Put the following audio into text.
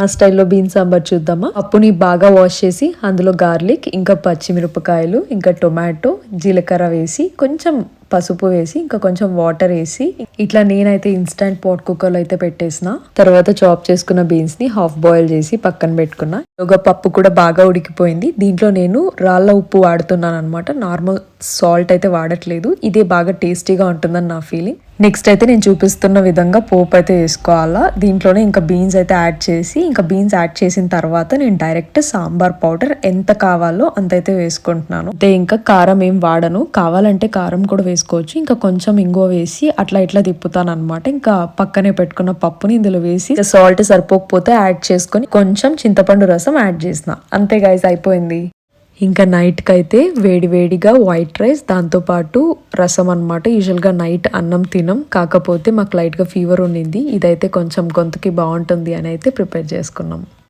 ఆ స్టైల్లో బీన్స్ సాంబార్ చూద్దామా. పప్పుని బాగా వాష్ చేసి అందులో గార్లిక్, ఇంకా పచ్చిమిరపకాయలు, ఇంకా టొమాటో, జీలకర్ర వేసి కొంచెం పసుపు వేసి ఇంకా కొంచెం వాటర్ వేసి ఇట్లా నేనైతే ఇన్స్టంట్ పాట్ కుక్కర్లో అయితే పెట్టేసిన. తర్వాత చాప్ చేసుకున్న బీన్స్ ని హాఫ్ బాయిల్ చేసి పక్కన పెట్టుకున్నా. ఒక పప్పు కూడా బాగా ఉడికిపోయింది. దీంట్లో నేను రాళ్ళ ఉప్పు వాడుతున్నాను అనమాట, నార్మల్ సాల్ట్ అయితే వాడట్లేదు. ఇదే బాగా టేస్టీగా ఉంటుందని నా ఫీలింగ్. నెక్స్ట్ అయితే నేను చూపిస్తున్న విధంగా పోపు అయితే వేసుకోవాలా. దీంట్లోనే ఇంకా బీన్స్ అయితే యాడ్ చేసి, ఇంకా బీన్స్ యాడ్ చేసిన తర్వాత నేను డైరెక్ట్ సాంబార్ పౌడర్ ఎంత కావాలో అంత అయితే వేసుకుంటున్నాను. అంటే ఇంకా కారం ఏం వాడను, కావాలంటే కారం కూడా వేసుకోవచ్చు. ఇంకా కొంచెం ఇంగువ వేసి అట్లా ఇట్లా తిప్పుతాను అనమాట. ఇంకా పక్కనే పెట్టుకున్న పప్పుని ఇందులో వేసి సాల్ట్ సరిపోకపోతే యాడ్ చేసుకొని కొంచెం చింతపండు రసం యాడ్ చేసిన. అంతే గైస్, అయిపోయింది. ఇంకా నైట్కి అయితే వేడి వేడిగా వైట్ రైస్, దాంతోపాటు రసం అనమాట. యూజువల్గా నైట్ అన్నం తినం, కాకపోతే మాకు లైట్గా ఫీవర్ ఉండింది. ఇదైతే కొంచెం గొంతుకి బాగుంటుంది అని అయితే ప్రిపేర్ చేసుకున్నాం.